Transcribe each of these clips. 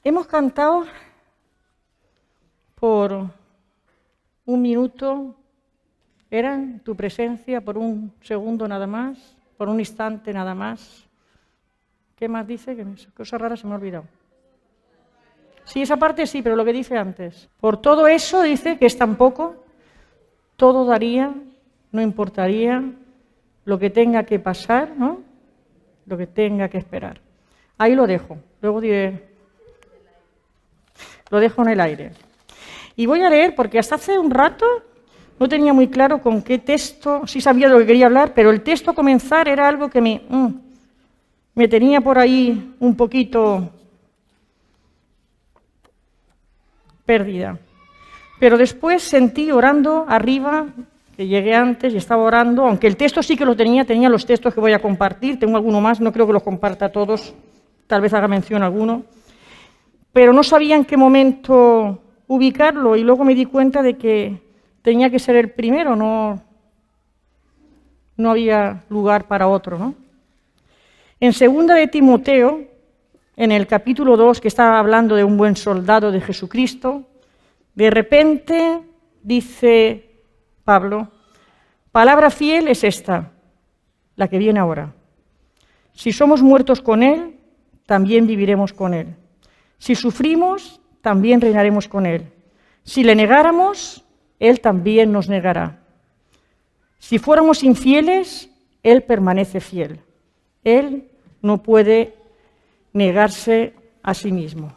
Hemos cantado por un minuto, era tu presencia, por un segundo nada más, por un instante nada más. ¿Qué más dice? Que cosa rara se me ha olvidado. Sí, esa parte sí, pero lo que dice antes. Por todo eso dice que es tan poco, todo daría, no importaría lo que tenga que pasar, ¿no? Lo que tenga que esperar. Ahí lo dejo, luego diré, lo dejo en el aire. Y voy a leer, porque hasta hace un rato no tenía muy claro con qué texto, sí sabía de lo que quería hablar, pero el texto a comenzar era algo que me tenía por ahí un poquito perdida. Pero después sentí orando arriba, que llegué antes y estaba orando, aunque el texto sí que lo tenía los textos que voy a compartir, tengo alguno más, no creo que los comparta todos, tal vez haga mención a alguno, pero no sabía en qué momento ubicarlo y luego me di cuenta de que tenía que ser el primero, no había lugar para otro, ¿no? En 2 de Timoteo, en el capítulo 2, que está hablando de un buen soldado de Jesucristo, de repente dice Pablo, palabra fiel es esta, la que viene ahora. Si somos muertos con Él, también viviremos con Él. Si sufrimos, también reinaremos con Él. Si le negáramos, Él también nos negará. Si fuéramos infieles, Él permanece fiel. Él no puede negarse a sí mismo.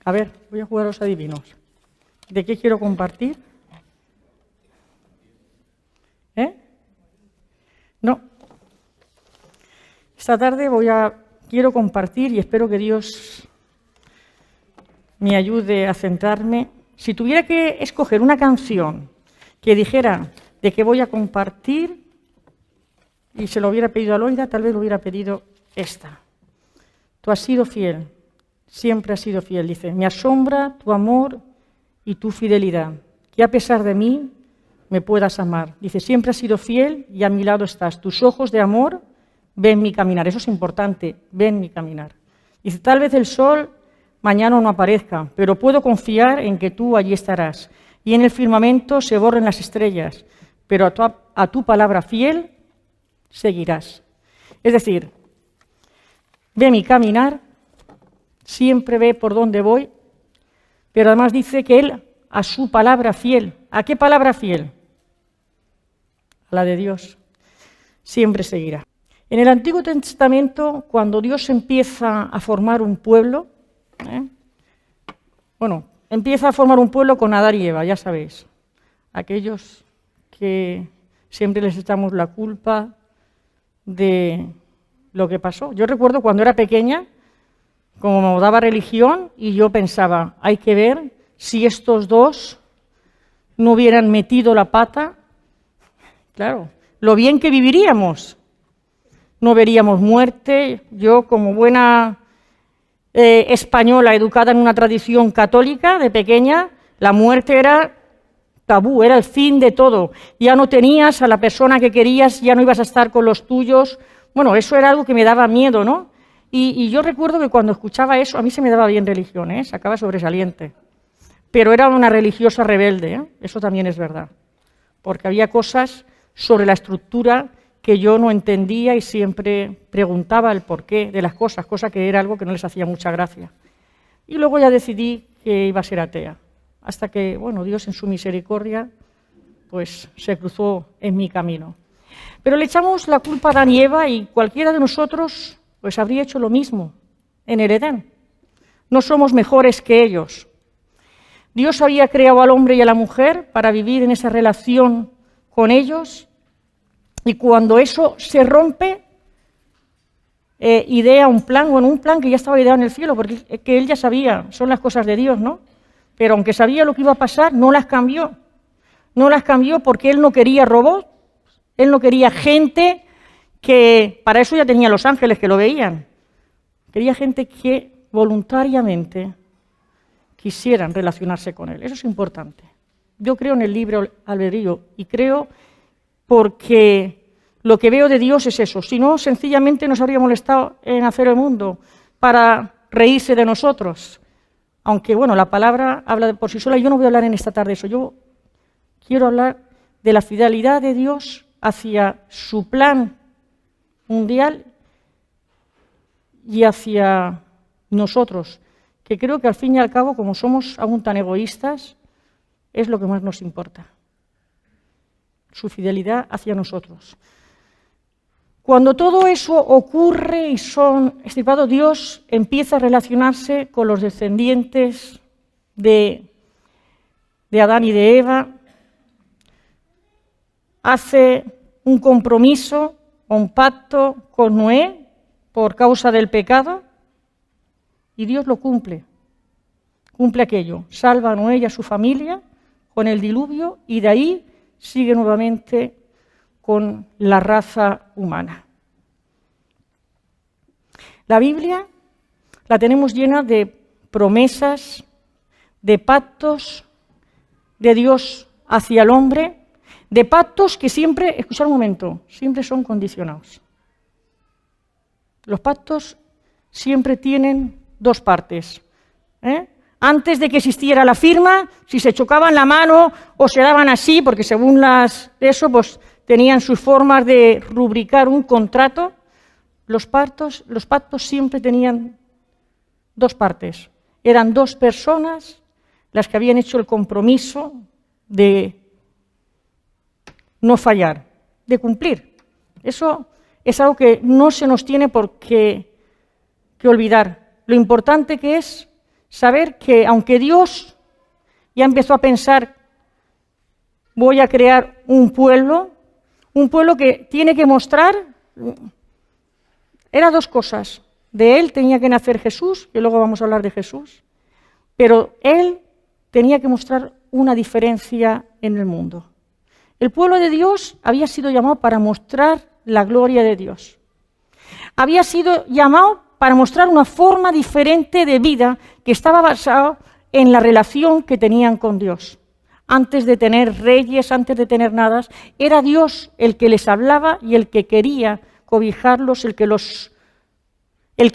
A ver, voy a jugar a los adivinos. ¿De qué quiero compartir? No. Esta tarde quiero compartir y espero que Dios me ayude a centrarme. Si tuviera que escoger una canción que dijera de qué voy a compartir y se lo hubiera pedido a Loida, tal vez lo hubiera pedido esta. Tú has sido fiel, siempre has sido fiel, dice. Me asombra tu amor y tu fidelidad, que a pesar de mí me puedas amar. Dice, siempre has sido fiel y a mi lado estás. Tus ojos de amor ven mi caminar. Eso es importante, ven mi caminar. Dice, tal vez el sol mañana no aparezca, pero puedo confiar en que tú allí estarás. Y en el firmamento se borren las estrellas, pero a tu palabra fiel seguirás. Es decir, ve mi caminar, siempre ve por dónde voy, pero además dice que Él a su palabra fiel. ¿A qué palabra fiel? A la de Dios. Siempre seguirá. En el Antiguo Testamento, cuando Dios empieza a formar un pueblo, empieza a formar un pueblo con Adán y Eva, ya sabéis. Aquellos que siempre les echamos la culpa de lo que pasó. Yo recuerdo cuando era pequeña, como daba religión, y yo pensaba, hay que ver si estos dos no hubieran metido la pata, claro, lo bien que viviríamos. No veríamos muerte. Yo, como buena española, educada en una tradición católica de pequeña, la muerte era tabú, era el fin de todo. Ya no tenías a la persona que querías, ya no ibas a estar con los tuyos. Bueno, eso era algo que me daba miedo, ¿no? Y yo recuerdo que cuando escuchaba eso, a mí se me daba bien religión, sacaba sobresaliente. Pero era una religiosa rebelde, eso también es verdad. Porque había cosas sobre la estructura que yo no entendía y siempre preguntaba el porqué de las cosas, cosa que era algo que no les hacía mucha gracia. Y luego ya decidí que iba a ser atea, hasta que, Dios en su misericordia, pues se cruzó en mi camino. Pero le echamos la culpa a Adán y Eva y cualquiera de nosotros pues habría hecho lo mismo en el Edén. No somos mejores que ellos. Dios había creado al hombre y a la mujer para vivir en esa relación con ellos. Y cuando eso se rompe, idea un plan que ya estaba ideado en el cielo, porque es que él ya sabía, son las cosas de Dios, ¿no? Pero aunque sabía lo que iba a pasar, no las cambió. No las cambió porque él no quería robots, él no quería gente que, para eso ya tenía los ángeles que lo veían. Quería gente que voluntariamente quisieran relacionarse con él. Eso es importante. Yo creo en el libre albedrío y creo porque lo que veo de Dios es eso. Si no, sencillamente nos habría molestado en hacer el mundo. para reírse de nosotros. Aunque, bueno, la palabra habla por sí sola. Yo no voy a hablar en esta tarde de eso. Yo quiero hablar de la fidelidad de Dios hacia su plan mundial y hacia nosotros, que creo que al fin y al cabo, como somos aún tan egoístas, es lo que más nos importa. Su fidelidad hacia nosotros. Cuando todo eso ocurre y son extirpados, Dios empieza a relacionarse con los descendientes de Adán y de Eva, hace un compromiso, un pacto con Noé por causa del pecado, y Dios lo cumple. Cumple aquello, salva a Noé y a su familia con el diluvio, y de ahí sigue nuevamente con la raza humana. La Biblia la tenemos llena de promesas, de pactos de Dios hacia el hombre, de pactos que siempre, escuchad un momento, siempre son condicionados. Los pactos siempre tienen dos partes. Antes de que existiera la firma, si se chocaban la mano o se daban así, porque según pues tenían sus formas de rubricar un contrato, los pactos siempre tenían dos partes. Eran dos personas las que habían hecho el compromiso de no fallar, de cumplir. Eso es algo que no se nos tiene por qué olvidar. Lo importante que es saber que aunque Dios ya empezó a pensar, voy a crear un pueblo que tiene que mostrar, eran dos cosas. De él tenía que nacer Jesús, y luego vamos a hablar de Jesús, pero él tenía que mostrar una diferencia en el mundo. El pueblo de Dios había sido llamado para mostrar la gloria de Dios. Había sido llamado para mostrar una forma diferente de vida que estaba basada en la relación que tenían con Dios. Antes de tener reyes, antes de tener nada, era Dios el que les hablaba y el que quería cobijarlos, el que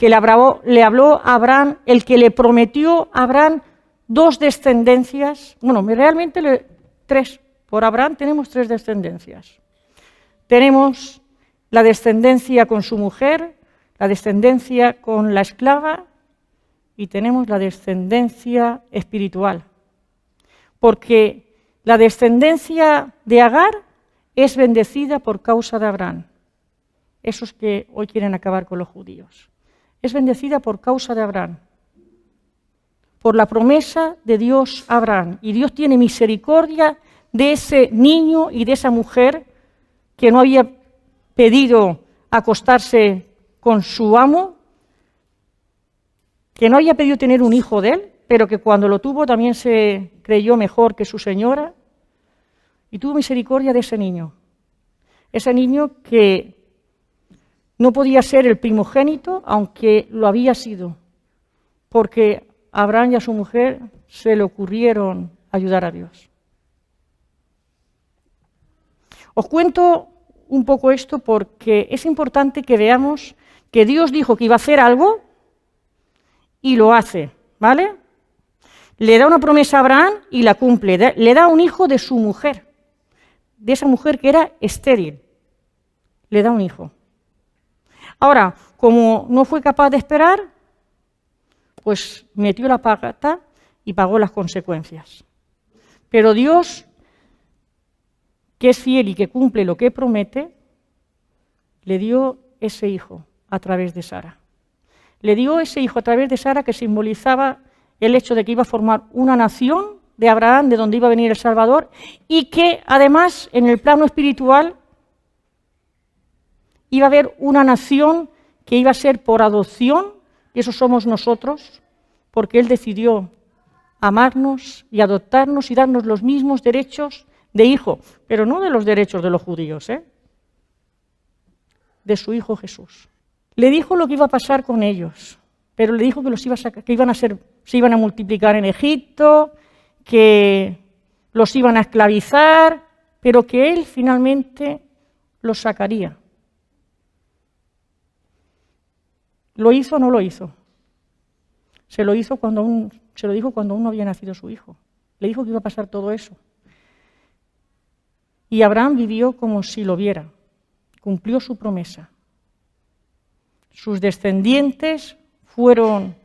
le habló a Abraham, el que le prometió a Abraham dos descendencias, bueno, realmente tres. Por Abraham tenemos tres descendencias. Tenemos la descendencia con su mujer, la descendencia con la esclava y tenemos la descendencia espiritual. Porque la descendencia de Agar es bendecida por causa de Abraham. Esos que hoy quieren acabar con los judíos. Es bendecida por causa de Abraham. Por la promesa de Dios a Abraham. Y Dios tiene misericordia de ese niño y de esa mujer que no había pedido acostarse con su amo, que no había pedido tener un hijo de él, pero que cuando lo tuvo también se creyó mejor que su señora, y tuvo misericordia de ese niño. Ese niño que no podía ser el primogénito, aunque lo había sido, porque a Abraham y a su mujer se le ocurrieron ayudar a Dios. Os cuento un poco esto porque es importante que veamos que Dios dijo que iba a hacer algo y lo hace, ¿vale? Le da una promesa a Abraham y la cumple. Le da un hijo de su mujer, de esa mujer que era estéril. Le da un hijo. Ahora, como no fue capaz de esperar, pues metió la pata y pagó las consecuencias. Pero Dios, que es fiel y que cumple lo que promete, le dio ese hijo a través de Sara. Le dio ese hijo a través de Sara que simbolizaba el hecho de que iba a formar una nación de Abraham, de donde iba a venir el Salvador, y que además en el plano espiritual iba a haber una nación que iba a ser por adopción, y eso somos nosotros, porque Él decidió amarnos y adoptarnos y darnos los mismos derechos de hijo, pero no de los derechos de los judíos, de su Hijo Jesús. Le dijo lo que iba a pasar con ellos, pero le dijo que se iban a multiplicar en Egipto, que los iban a esclavizar, pero que Él finalmente los sacaría. ¿Lo hizo o no lo hizo? se lo dijo cuando aún no había nacido su hijo. Le dijo que iba a pasar todo eso. Y Abraham vivió como si lo viera. Cumplió su promesa. Sus descendientes fueron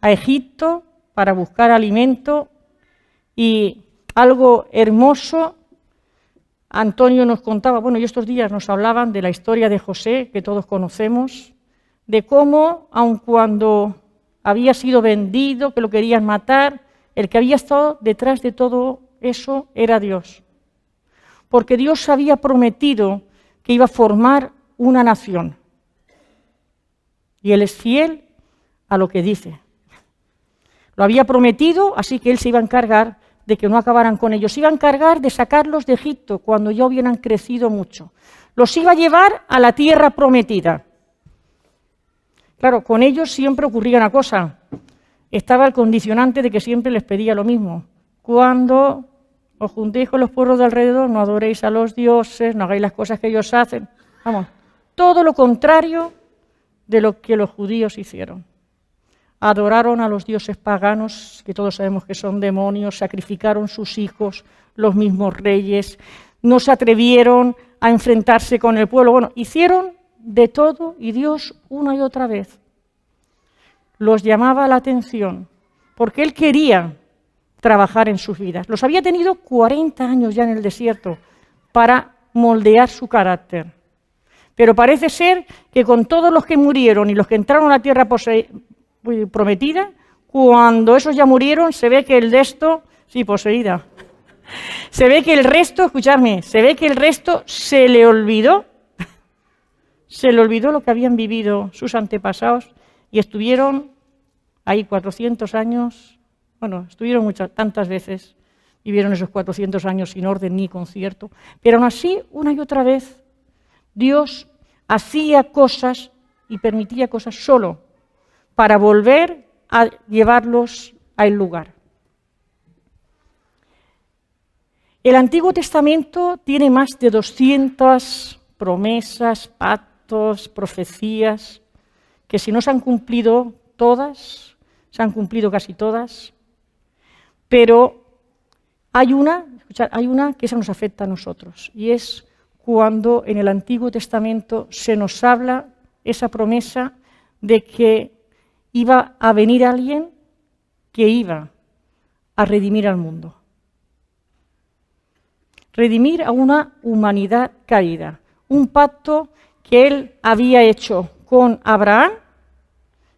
a Egipto para buscar alimento y algo hermoso. Antonio nos contaba, bueno, y estos días nos hablaban de la historia de José, que todos conocemos, de cómo, aun cuando había sido vendido, que lo querían matar, el que había estado detrás de todo eso era Dios. Porque Dios había prometido que iba a formar una nación. Y Él es fiel a lo que dice. Lo había prometido, así que Él se iba a encargar de que no acabaran con ellos. Se iba a encargar de sacarlos de Egipto cuando ya hubieran crecido mucho. Los iba a llevar a la tierra prometida. Claro, con ellos siempre ocurría una cosa. Estaba el condicionante de que siempre les pedía lo mismo. Cuando os juntéis con los pueblos de alrededor, no adoréis a los dioses, no hagáis las cosas que ellos hacen. Vamos, todo lo contrario de lo que los judíos hicieron. Adoraron a los dioses paganos, que todos sabemos que son demonios, sacrificaron sus hijos, los mismos reyes, no se atrevieron a enfrentarse con el pueblo. Bueno, hicieron de todo y Dios una y otra vez los llamaba la atención, porque Él quería trabajar en sus vidas. Los había tenido 40 años ya en el desierto para moldear su carácter. Pero parece ser que con todos los que murieron y los que entraron a la tierra prometida, cuando esos ya murieron, se ve que el de esto, sí, poseída, se ve que el resto, escuchadme, se ve que el resto se le olvidó lo que habían vivido sus antepasados y estuvieron ahí 400 años, bueno, estuvieron tantas veces, vivieron esos 400 años sin orden ni concierto, pero aún así, una y otra vez, Dios hacía cosas y permitía cosas solo para volver a llevarlos al lugar. El Antiguo Testamento tiene más de 200 promesas, pactos, profecías, que si no se han cumplido todas, se han cumplido casi todas, pero hay una que esa nos afecta a nosotros, y es cuando en el Antiguo Testamento se nos habla esa promesa de que iba a venir alguien que iba a redimir al mundo. Redimir a una humanidad caída. Un pacto que Él había hecho con Abraham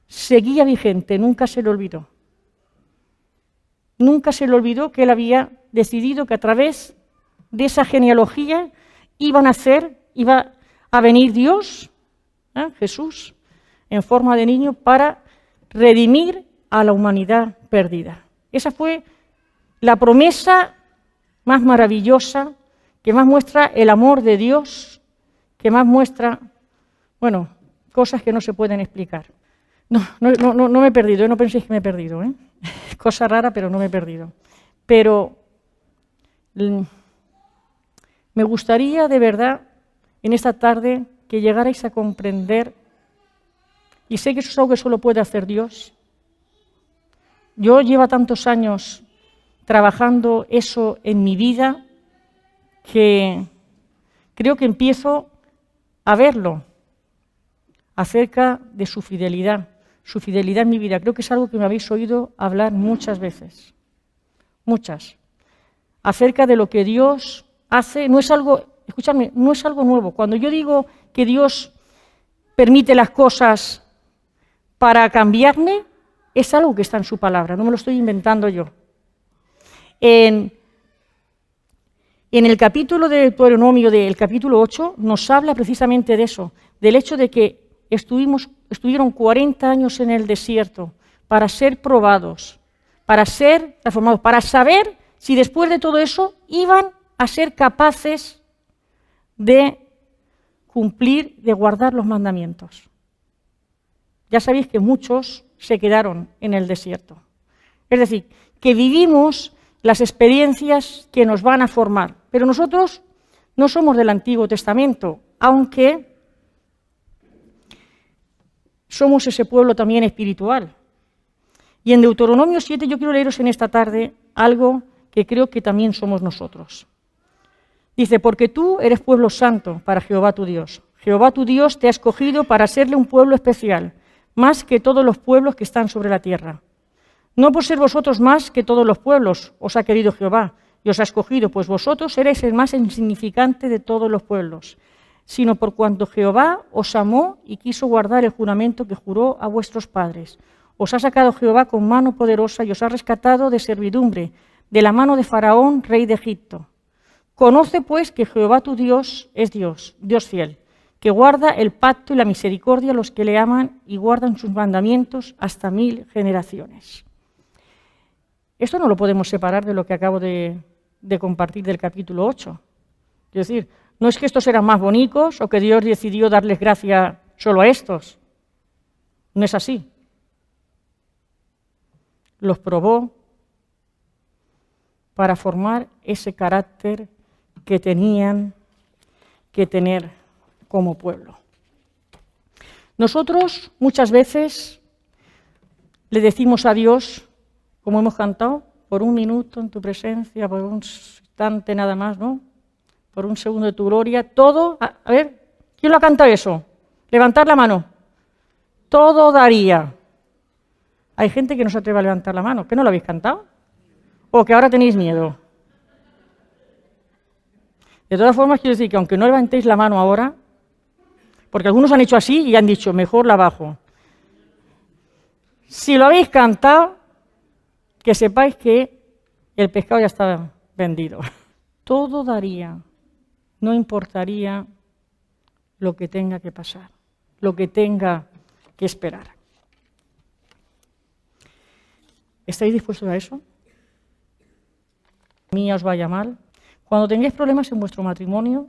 seguía vigente, nunca se le olvidó. Nunca se le olvidó que Él había decidido que a través de esa genealogía iba a venir Dios, Jesús, en forma de niño, para redimir a la humanidad perdida. Esa fue la promesa más maravillosa, que más muestra el amor de Dios, que más muestra, bueno, cosas que no se pueden explicar. No me he perdido, no penséis que me he perdido, Cosa rara, pero no me he perdido. Pero me gustaría de verdad en esta tarde que llegarais a comprender, y sé que eso es algo que solo puede hacer Dios. Yo llevo tantos años trabajando eso en mi vida que creo que empiezo a verlo acerca de su fidelidad en mi vida. Creo que es algo que me habéis oído hablar muchas veces, muchas, acerca de lo que Dios hace. No es algo, escuchadme, no es algo nuevo. Cuando yo digo que Dios permite las cosas para cambiarme, es algo que está en su palabra, no me lo estoy inventando yo. En el capítulo de Deuteronomio, del capítulo 8, nos habla precisamente de eso, del hecho de que estuvieron 40 años en el desierto para ser probados, para ser transformados, para saber si después de todo eso iban a ser capaces de cumplir, de guardar los mandamientos. Ya sabéis que muchos se quedaron en el desierto. Es decir, que vivimos las experiencias que nos van a formar. Pero nosotros no somos del Antiguo Testamento, aunque somos ese pueblo también espiritual. Y en Deuteronomio 7 yo quiero leeros en esta tarde algo que creo que también somos nosotros. Dice, porque tú eres pueblo santo para Jehová tu Dios. Jehová tu Dios te ha escogido para serle un pueblo especial, más que todos los pueblos que están sobre la tierra. No por ser vosotros más que todos los pueblos os ha querido Jehová y os ha escogido, pues vosotros erais el más insignificante de todos los pueblos, sino por cuanto Jehová os amó y quiso guardar el juramento que juró a vuestros padres. Os ha sacado Jehová con mano poderosa y os ha rescatado de servidumbre, de la mano de Faraón, rey de Egipto. Conoce pues que Jehová tu Dios es Dios, Dios fiel, que guarda el pacto y la misericordia a los que le aman y guardan sus mandamientos hasta 1000 generaciones. Esto no lo podemos separar de lo que acabo de compartir del capítulo 8. Es decir, no es que estos eran más bonitos o que Dios decidió darles gracia solo a estos. No es así. Los probó para formar ese carácter que tenían que tener como pueblo. Nosotros muchas veces le decimos a Dios, como hemos cantado, por un minuto en tu presencia, por un instante nada más, ¿no? Por un segundo de tu gloria, todo, a ver, ¿quién lo ha cantado eso? Levantar la mano. Todo daría. Hay gente que no se atreve a levantar la mano, ¿que no lo habéis cantado? ¿O que ahora tenéis miedo? De todas formas, quiero decir que aunque no levantéis la mano ahora, porque algunos han hecho así y han dicho, mejor la bajo. Si lo habéis cantado, que sepáis que el pescado ya está vendido. Todo daría, no importaría lo que tenga que pasar, lo que tenga que esperar. ¿Estáis dispuestos a eso? A mí os vaya mal. Cuando tengáis problemas en vuestro matrimonio,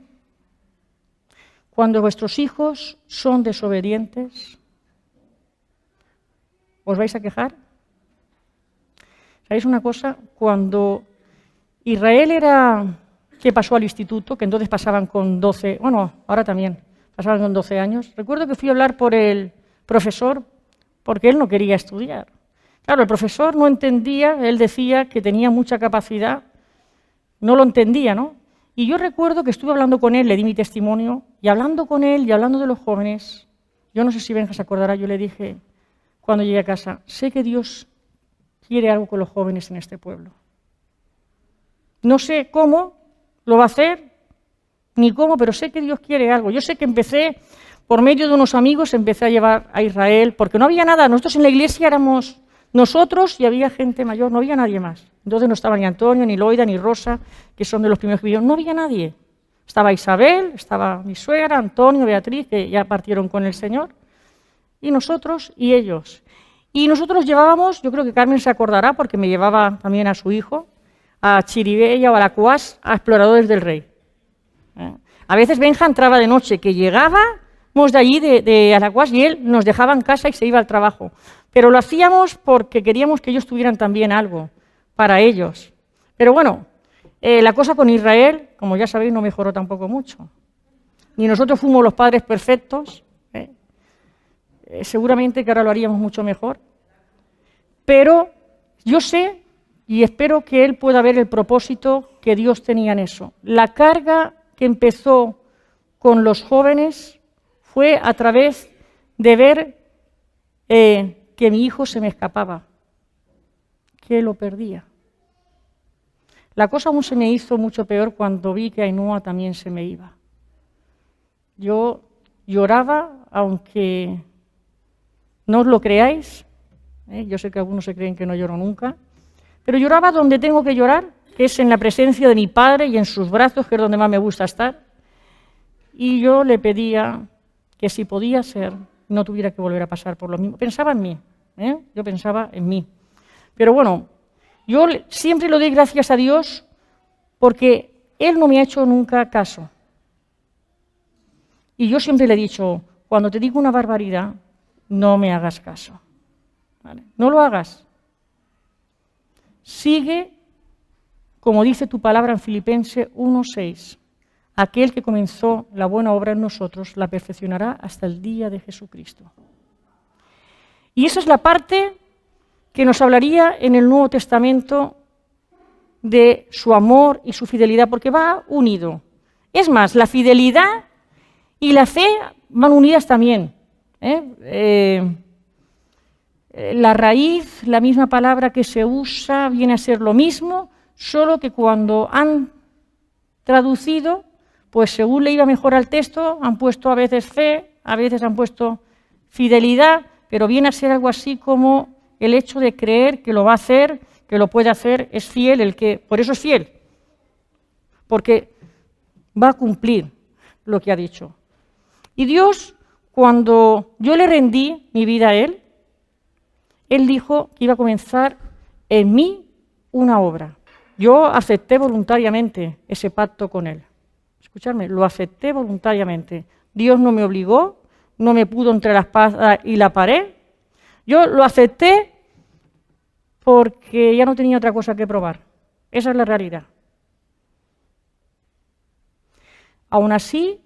cuando vuestros hijos son desobedientes, ¿os vais a quejar? ¿Sabéis una cosa? Cuando Israel que pasó al instituto, que entonces pasaban con 12, bueno, ahora también, pasaban con 12 años, recuerdo que fui a hablar por el profesor porque él no quería estudiar. Claro, el profesor no entendía, él decía que tenía mucha capacidad, no lo entendía, ¿no? Y yo recuerdo que estuve hablando con él, le di mi testimonio, y hablando con él y hablando de los jóvenes, yo no sé si Benja se acordará, yo le dije, cuando llegué a casa, sé que Dios quiere algo con los jóvenes en este pueblo. No sé cómo lo va a hacer, ni cómo, pero sé que Dios quiere algo. Yo sé que empecé, por medio de unos amigos, empecé a llevar a Israel, porque no había nada, nosotros en la iglesia éramos nosotros y había gente mayor, no había nadie más. Entonces no estaba ni Antonio, ni Loida, ni Rosa, que son de los primeros que vinieron, no había nadie. Estaba Isabel, estaba mi suegra, Antonio, Beatriz, que ya partieron con el Señor, y nosotros y ellos. Y nosotros llevábamos, yo creo que Carmen se acordará, porque me llevaba también a su hijo, a Chiribella o a Alacuás, a Exploradores del Rey. A veces Benja entraba de noche, que llegábamos de allí, de Alacuás, y él nos dejaba en casa y se iba al trabajo. Pero lo hacíamos porque queríamos que ellos tuvieran también algo para ellos. Pero bueno, la cosa con Israel, como ya sabéis, no mejoró tampoco mucho. Ni nosotros fuimos los padres perfectos, seguramente que ahora lo haríamos mucho mejor. Pero yo sé y espero que él pueda ver el propósito que Dios tenía en eso. La carga que empezó con los jóvenes fue a través de ver que mi hijo se me escapaba, que lo perdía. La cosa aún se me hizo mucho peor cuando vi que Ainhoa también se me iba. Yo lloraba, aunque no os lo creáis, yo sé que algunos se creen que no lloro nunca, pero lloraba donde tengo que llorar, que es en la presencia de mi padre y en sus brazos, que es donde más me gusta estar. Y yo le pedía que si podía ser, no tuviera que volver a pasar por lo mismo. Pensaba en mí, yo pensaba en mí. Pero bueno, yo siempre le doy gracias a Dios porque Él no me ha hecho nunca caso. Y yo siempre le he dicho, cuando te digo una barbaridad, no me hagas caso. ¿Vale? No lo hagas. Sigue, como dice tu palabra en Filipenses 1:6, aquel que comenzó la buena obra en nosotros la perfeccionará hasta el día de Jesucristo. Y esa es la parte que nos hablaría en el Nuevo Testamento de su amor y su fidelidad, porque va unido. Es más, la fidelidad y la fe van unidas también. La raíz, la misma palabra que se usa, viene a ser lo mismo, solo que cuando han traducido, pues según le iba mejor al texto, han puesto a veces fe, a veces han puesto fidelidad, pero viene a ser algo así como el hecho de creer que lo va a hacer, que lo puede hacer, es fiel, por eso es fiel, porque va a cumplir lo que ha dicho. Y Dios, cuando yo le rendí mi vida a Él dijo que iba a comenzar en mí una obra. Yo acepté voluntariamente ese pacto con Él. Escuchadme, lo acepté voluntariamente. Dios no me obligó, no me pudo entre la espada y la pared. Yo lo acepté porque ya no tenía otra cosa que probar. Esa es la realidad. Aún así,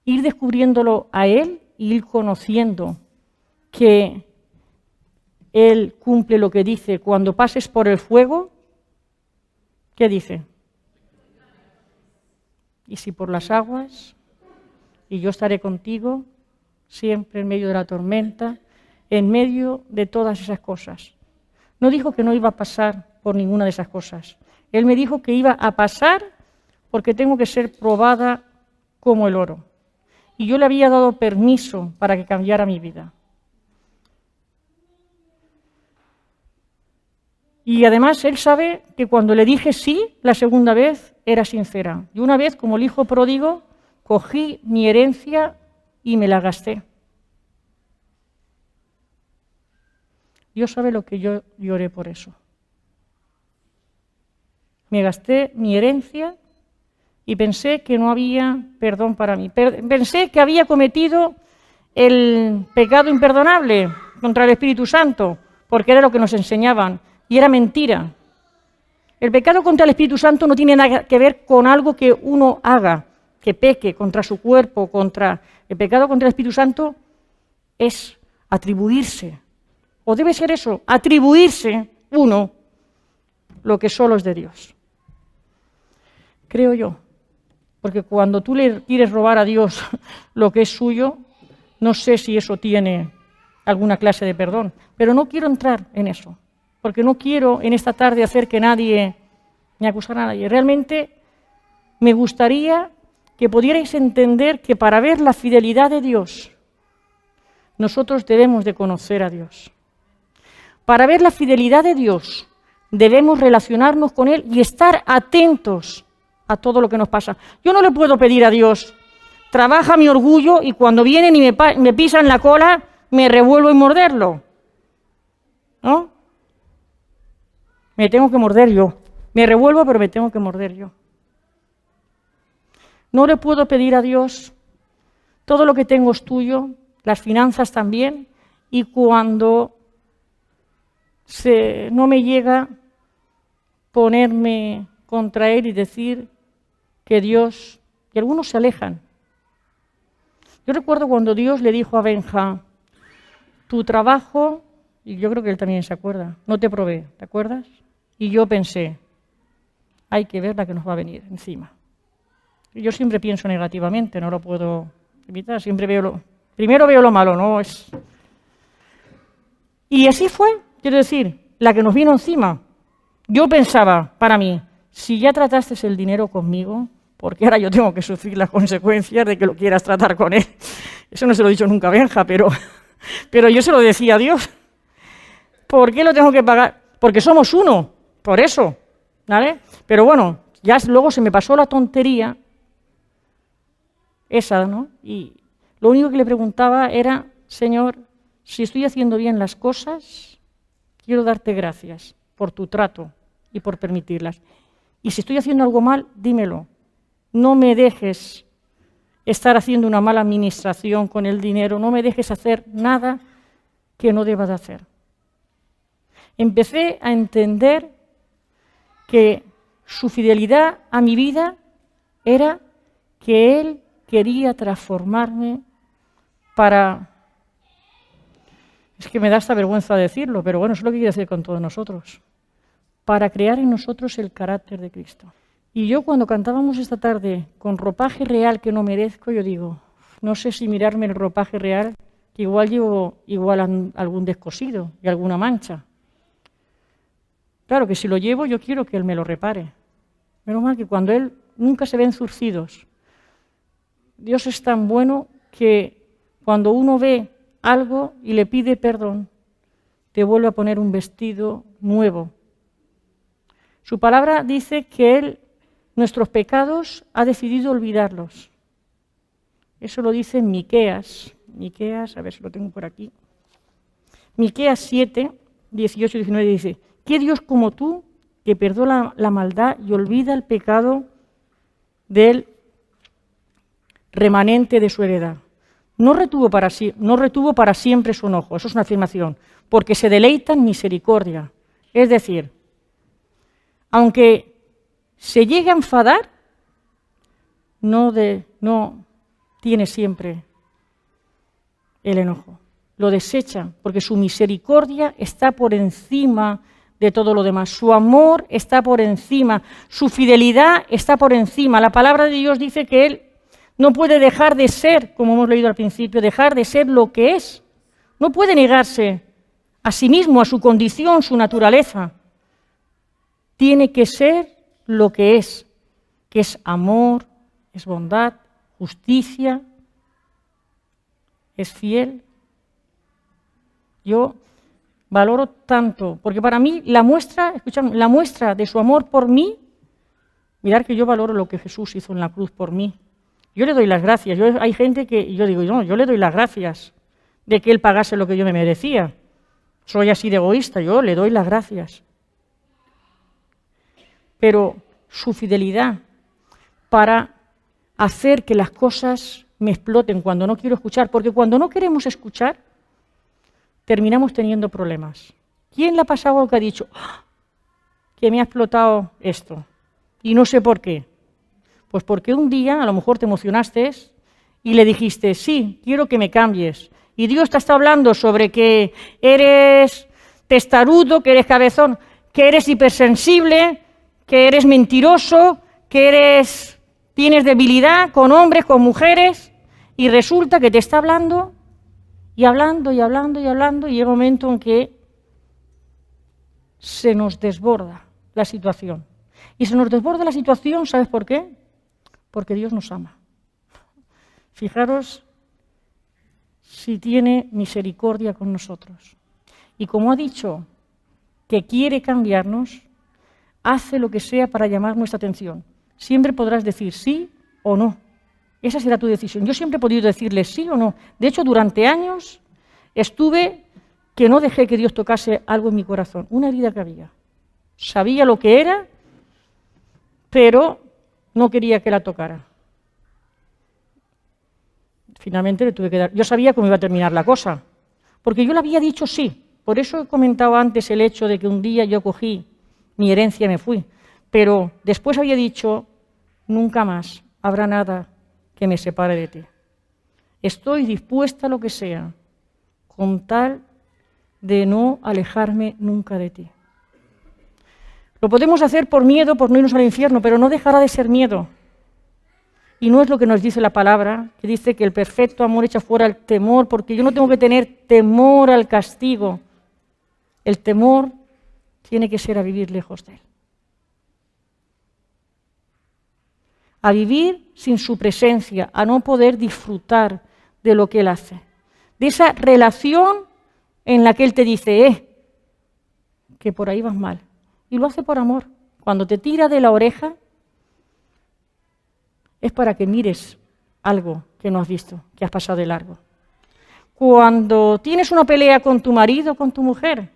ir descubriéndolo a Él y ir conociendo que Él cumple lo que dice. Cuando pases por el fuego, ¿qué dice? Y si por las aguas, y yo estaré contigo, siempre en medio de la tormenta, en medio de todas esas cosas. No dijo que no iba a pasar por ninguna de esas cosas. Él me dijo que iba a pasar porque tengo que ser probada como el oro. Y yo le había dado permiso para que cambiara mi vida. Y además él sabe que cuando le dije sí, la segunda vez era sincera. Y una vez, como el hijo pródigo, cogí mi herencia y me la gasté. Dios sabe lo que yo lloré por eso. Me gasté mi herencia y pensé que no había perdón para mí. Pensé que había cometido el pecado imperdonable contra el Espíritu Santo, porque era lo que nos enseñaban, y era mentira. El pecado contra el Espíritu Santo no tiene nada que ver con algo que uno haga, que peque contra su cuerpo, El pecado contra el Espíritu Santo es atribuirse, o debe ser eso, atribuirse uno lo que solo es de Dios. Creo yo, porque cuando tú le quieres robar a Dios lo que es suyo, no sé si eso tiene alguna clase de perdón, pero no quiero entrar en eso, porque no quiero en esta tarde hacer que nadie me acusara a nadie. Realmente me gustaría que pudierais entender que para ver la fidelidad de Dios, nosotros debemos de conocer a Dios. Para ver la fidelidad de Dios, debemos relacionarnos con Él y estar atentos a todo lo que nos pasa. Yo no le puedo pedir a Dios, trabaja mi orgullo y cuando vienen y me pisan la cola, me revuelvo y morderlo. ¿No? Me tengo que morder yo. Me revuelvo, pero me tengo que morder yo. No le puedo pedir a Dios, todo lo que tengo es tuyo, las finanzas también, y cuando no me llega ponerme contra Él y decir que Dios, y algunos se alejan. Yo recuerdo cuando Dios le dijo a Benja, tu trabajo, y yo creo que él también se acuerda, no te probé, ¿te acuerdas? Y yo pensé, hay que ver la que nos va a venir encima. Y yo siempre pienso negativamente, no lo puedo evitar, primero veo lo malo, ¿no? Y así fue, quiero decir, la que nos vino encima. Yo pensaba, para mí, si ya trataste el dinero conmigo, porque ahora yo tengo que sufrir las consecuencias de que lo quieras tratar con él. Eso no se lo he dicho nunca a Benja, pero yo se lo decía a Dios. ¿Por qué lo tengo que pagar? Porque somos uno, por eso, ¿vale? Pero bueno, ya luego se me pasó la tontería esa, ¿no? Y lo único que le preguntaba era, Señor, si estoy haciendo bien las cosas, quiero darte gracias por tu trato y por permitirlas. Y si estoy haciendo algo mal, dímelo. No me dejes estar haciendo una mala administración con el dinero, no me dejes hacer nada que no deba de hacer. Empecé a entender que su fidelidad a mi vida era que Él quería transformarme para Es que me da hasta vergüenza decirlo, pero bueno, es lo que quiere hacer con todos nosotros. Para crear en nosotros el carácter de Cristo. Y yo cuando cantábamos esta tarde con ropaje real que no merezco, yo digo, no sé si mirarme el ropaje real, que igual llevo algún descosido y alguna mancha. Claro que si lo llevo yo quiero que Él me lo repare. Menos mal que cuando Él nunca se ven zurcidos. Dios es tan bueno que cuando uno ve algo y le pide perdón, te vuelve a poner un vestido nuevo. Su palabra dice que Él, nuestros pecados, ha decidido olvidarlos. Eso lo dice en Miqueas, a ver si lo tengo por aquí. Miqueas 7, 18 y 19 dice, ¿qué Dios como tú que perdona la maldad y olvida el pecado del remanente de su heredad? No retuvo para siempre su enojo, eso es una afirmación, porque se deleita en misericordia. Es decir, aunque se llegue a enfadar, no tiene siempre el enojo. Lo desecha, porque su misericordia está por encima de todo lo demás. Su amor está por encima, su fidelidad está por encima. La palabra de Dios dice que Él no puede dejar de ser, como hemos leído al principio, dejar de ser lo que es. No puede negarse a sí mismo, a su condición, su naturaleza. Tiene que ser lo que es amor, es bondad, justicia, es fiel. Yo valoro tanto, porque para mí la muestra de su amor por mí, mirad que yo valoro lo que Jesús hizo en la cruz por mí. Yo le doy las gracias. Hay gente que yo digo, no, yo le doy las gracias de que Él pagase lo que yo me merecía. Soy así de egoísta, yo le doy las gracias. Pero su fidelidad para hacer que las cosas me exploten cuando no quiero escuchar, porque cuando no queremos escuchar, terminamos teniendo problemas. ¿Quién le ha pasado algo que ha dicho, que me ha explotado esto? Y no sé por qué. Pues porque un día a lo mejor te emocionaste y le dijiste, sí, quiero que me cambies. Y Dios te está hablando sobre que eres testarudo, que eres cabezón, que eres hipersensible, que eres mentiroso, que tienes debilidad con hombres, con mujeres, y resulta que te está hablando y hablando y hablando y hablando, y llega un momento en que se nos desborda la situación. Y se nos desborda la situación, ¿sabes por qué? Porque Dios nos ama. Fijaros si tiene misericordia con nosotros. Y como ha dicho que quiere cambiarnos, hace lo que sea para llamar nuestra atención. Siempre podrás decir sí o no. Esa será tu decisión. Yo siempre he podido decirle sí o no. De hecho, durante años estuve que no dejé que Dios tocase algo en mi corazón, una herida que había. Sabía lo que era, pero no quería que la tocara. Finalmente le tuve que dar. Yo sabía cómo iba a terminar la cosa, porque yo le había dicho sí. Por eso he comentado antes el hecho de que un día yo cogí mi herencia y me fui. Pero después había dicho, nunca más habrá nada que me separe de ti. Estoy dispuesta a lo que sea, con tal de no alejarme nunca de ti. Lo podemos hacer por miedo, por no irnos al infierno, pero no dejará de ser miedo. Y no es lo que nos dice la palabra, que dice que el perfecto amor echa fuera el temor, porque yo no tengo que tener temor al castigo. El temor tiene que ser a vivir lejos de Él. A vivir sin su presencia, a no poder disfrutar de lo que Él hace. De esa relación en la que Él te dice, que por ahí vas mal. Y lo hace por amor. Cuando te tira de la oreja, es para que mires algo que no has visto, que has pasado de largo. Cuando tienes una pelea con tu marido o con tu mujer,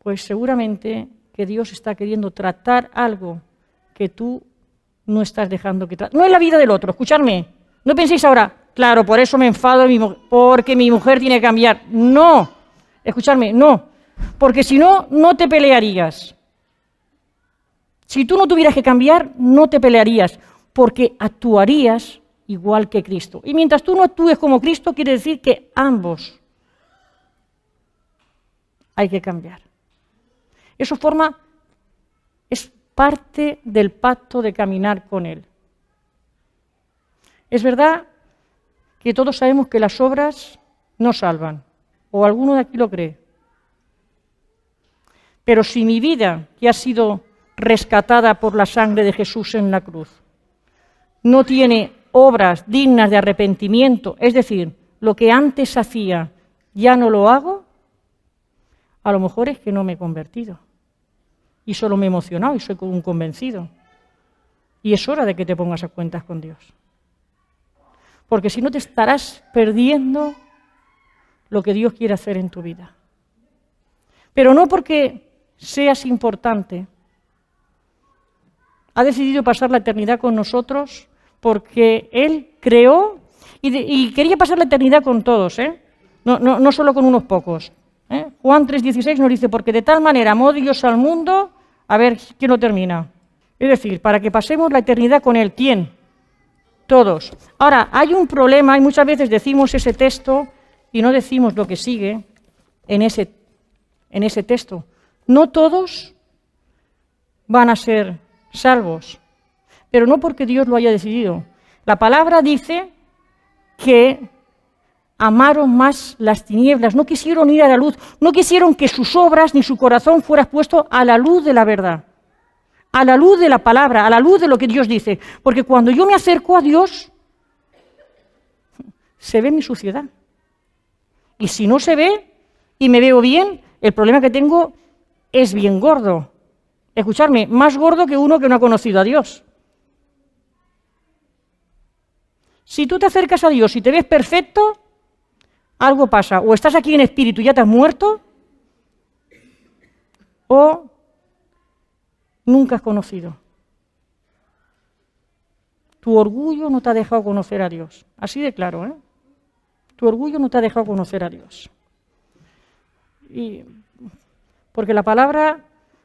pues seguramente que Dios está queriendo tratar algo que tú no estás dejando que trate. No es la vida del otro, escuchadme. No penséis ahora, claro, por eso me enfado porque mi mujer tiene que cambiar. No, escuchadme, no. Porque si no, no te pelearías. Si tú no tuvieras que cambiar, no te pelearías, porque actuarías igual que Cristo. Y mientras tú no actúes como Cristo, quiere decir que ambos hay que cambiar. Eso es parte del pacto de caminar con Él. Es verdad que todos sabemos que las obras no salvan, o alguno de aquí lo cree. Pero si mi vida, que ha sido rescatada por la sangre de Jesús en la cruz, no tiene obras dignas de arrepentimiento, es decir, lo que antes hacía ya no lo hago, a lo mejor es que no me he convertido y solo me he emocionado y soy un convencido. Y es hora de que te pongas a cuentas con Dios. Porque si no te estarás perdiendo lo que Dios quiere hacer en tu vida. Pero no porque seas importante. Ha decidido pasar la eternidad con nosotros porque Él creó y quería pasar la eternidad con todos, no solo con unos pocos. Juan 3,16 nos dice, porque de tal manera amó Dios al mundo, a ver, ¿quién lo termina? Es decir, para que pasemos la eternidad con Él, ¿quién? Todos. Ahora, hay un problema, y muchas veces decimos ese texto y no decimos lo que sigue en ese texto. No todos van a ser salvos, pero no porque Dios lo haya decidido. La palabra dice que amaron más las tinieblas, no quisieron ir a la luz, no quisieron que sus obras ni su corazón fuera puesto a la luz de la verdad, a la luz de la palabra, a la luz de lo que Dios dice. Porque cuando yo me acerco a Dios, se ve mi suciedad. Y si no se ve y me veo bien, el problema que tengo es bien gordo. Escuchadme, más gordo que uno que no ha conocido a Dios. Si tú te acercas a Dios y te ves perfecto, algo pasa. O estás aquí en espíritu y ya te has muerto, o nunca has conocido. Tu orgullo no te ha dejado conocer a Dios. Así de claro, ¿eh? Tu orgullo no te ha dejado conocer a Dios. Porque la palabra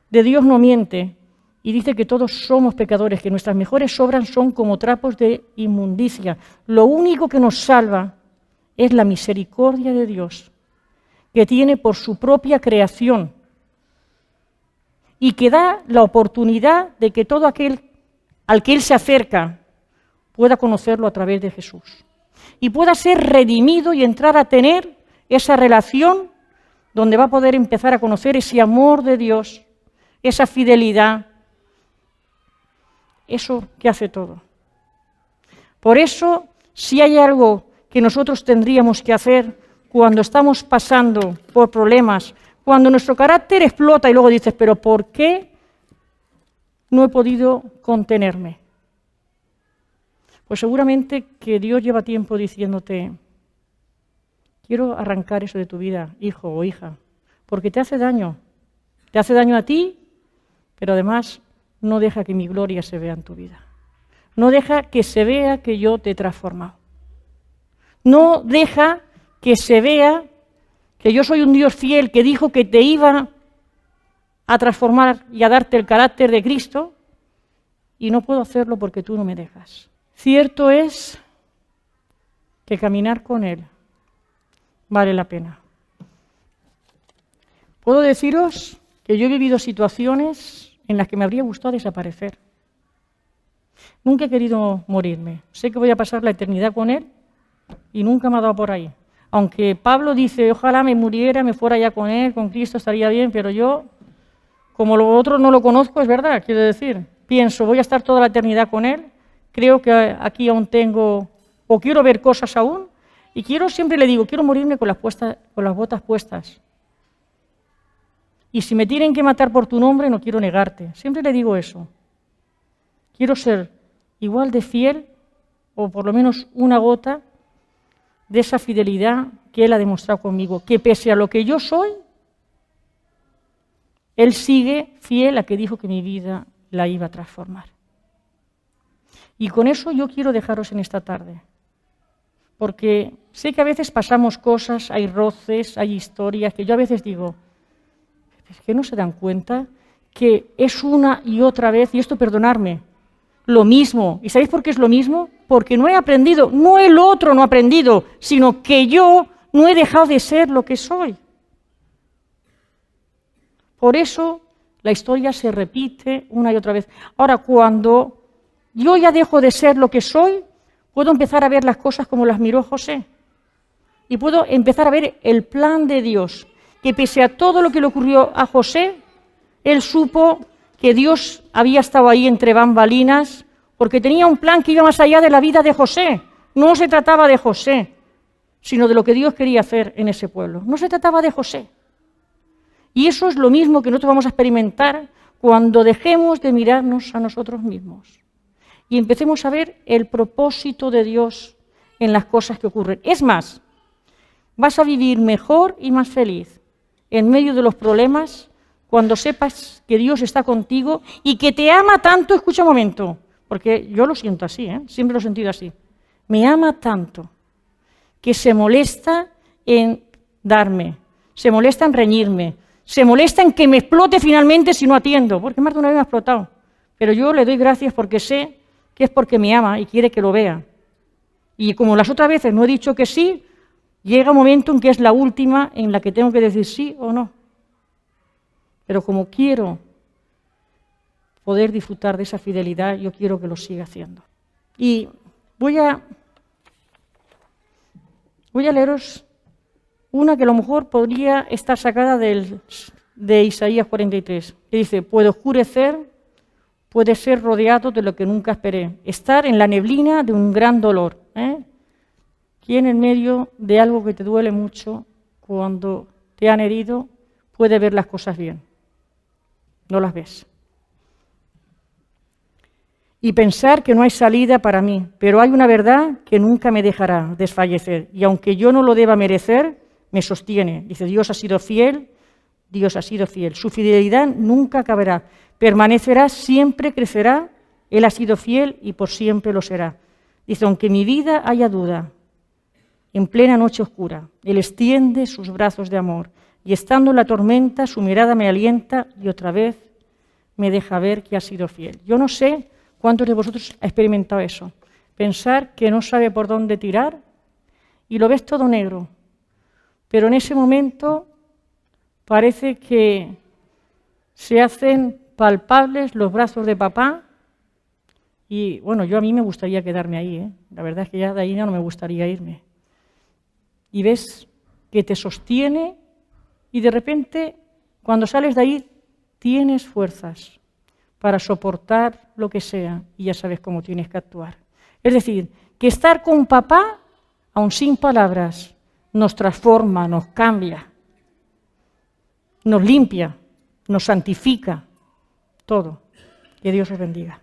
de Dios no miente y dice que todos somos pecadores, que nuestras mejores obras son como trapos de inmundicia. Lo único que nos salva es la misericordia de Dios, que tiene por su propia creación y que da la oportunidad de que todo aquel al que Él se acerca pueda conocerlo a través de Jesús y pueda ser redimido y entrar a tener esa relación donde va a poder empezar a conocer ese amor de Dios, esa fidelidad, eso que hace todo. Por eso, si hay algo que nosotros tendríamos que hacer cuando estamos pasando por problemas, cuando nuestro carácter explota y luego dices, pero ¿por qué no he podido contenerme? Pues seguramente que Dios lleva tiempo diciéndote, quiero arrancar eso de tu vida, hijo o hija, porque te hace daño a ti, pero además no deja que mi gloria se vea en tu vida. No deja que se vea que yo te he transformado. No deja que se vea que yo soy un Dios fiel que dijo que te iba a transformar y a darte el carácter de Cristo y no puedo hacerlo porque tú no me dejas. Cierto es que caminar con Él vale la pena. Puedo deciros que yo he vivido situaciones en las que me habría gustado desaparecer. Nunca he querido morirme. Sé que voy a pasar la eternidad con Él y nunca me ha dado por ahí. Aunque Pablo dice, ojalá me muriera, me fuera ya con Él, con Cristo estaría bien, pero yo, como lo otro no lo conozco, es verdad, quiero decir, pienso, voy a estar toda la eternidad con Él, creo que aquí aún tengo, o quiero ver cosas aún, y siempre le digo, quiero morirme con las botas puestas. Y si me tienen que matar por tu nombre, no quiero negarte. Siempre le digo eso. Quiero ser igual de fiel, o por lo menos una gota, de esa fidelidad que Él ha demostrado conmigo, que pese a lo que yo soy, Él sigue fiel a que dijo que mi vida la iba a transformar. Y con eso yo quiero dejaros en esta tarde, porque sé que a veces pasamos cosas, hay roces, hay historias, que yo a veces digo, es que no se dan cuenta que es una y otra vez, y esto perdonarme, lo mismo. ¿Y sabéis por qué es lo mismo? Porque no he aprendido, no el otro no ha aprendido, sino que yo no he dejado de ser lo que soy. Por eso la historia se repite una y otra vez. Ahora, cuando yo ya dejo de ser lo que soy, puedo empezar a ver las cosas como las miró José. Y puedo empezar a ver el plan de Dios, que pese a todo lo que le ocurrió a José, él supo que Dios había estado ahí entre bambalinas, porque tenía un plan que iba más allá de la vida de José. No se trataba de José, sino de lo que Dios quería hacer en ese pueblo. No se trataba de José. Y eso es lo mismo que nosotros vamos a experimentar cuando dejemos de mirarnos a nosotros mismos y empecemos a ver el propósito de Dios en las cosas que ocurren. Es más, vas a vivir mejor y más feliz en medio de los problemas cuando sepas que Dios está contigo y que te ama tanto. Escucha un momento, porque yo lo siento así, siempre lo he sentido así. Me ama tanto que se molesta en darme, se molesta en reñirme, se molesta en que me explote finalmente si no atiendo, porque más de una vez me ha explotado. Pero yo le doy gracias porque sé que es porque me ama y quiere que lo vea. Y como las otras veces no he dicho que sí, llega un momento en que es la última en la que tengo que decir sí o no. Pero como quiero poder disfrutar de esa fidelidad, yo quiero que lo siga haciendo. Y voy a leeros una que a lo mejor podría estar sacada de Isaías 43, que dice: puede oscurecer, puede ser rodeado de lo que nunca esperé, estar en la neblina de un gran dolor. ¿Quién en medio de algo que te duele mucho, cuando te han herido, puede ver las cosas bien? No las ves. Y pensar que no hay salida para mí, pero hay una verdad que nunca me dejará desfallecer, y aunque yo no lo deba merecer, me sostiene. Dice: Dios ha sido fiel, Dios ha sido fiel. Su fidelidad nunca acabará, permanecerá, siempre crecerá. Él ha sido fiel y por siempre lo será. Dice: aunque mi vida haya duda, en plena noche oscura, Él extiende sus brazos de amor, y estando en la tormenta, su mirada me alienta y otra vez me deja ver que ha sido fiel. Yo no sé cuántos de vosotros ha experimentado eso. Pensar que no sabe por dónde tirar y lo ves todo negro. Pero en ese momento parece que se hacen palpables los brazos de papá y, bueno, a mí me gustaría quedarme ahí, La verdad es que ya de ahí no me gustaría irme. Y ves que te sostiene y de repente, cuando sales de ahí, tienes fuerzas para soportar lo que sea y ya sabes cómo tienes que actuar. Es decir, que estar con papá, aun sin palabras, nos transforma, nos cambia, nos limpia, nos santifica, todo. Que Dios os bendiga.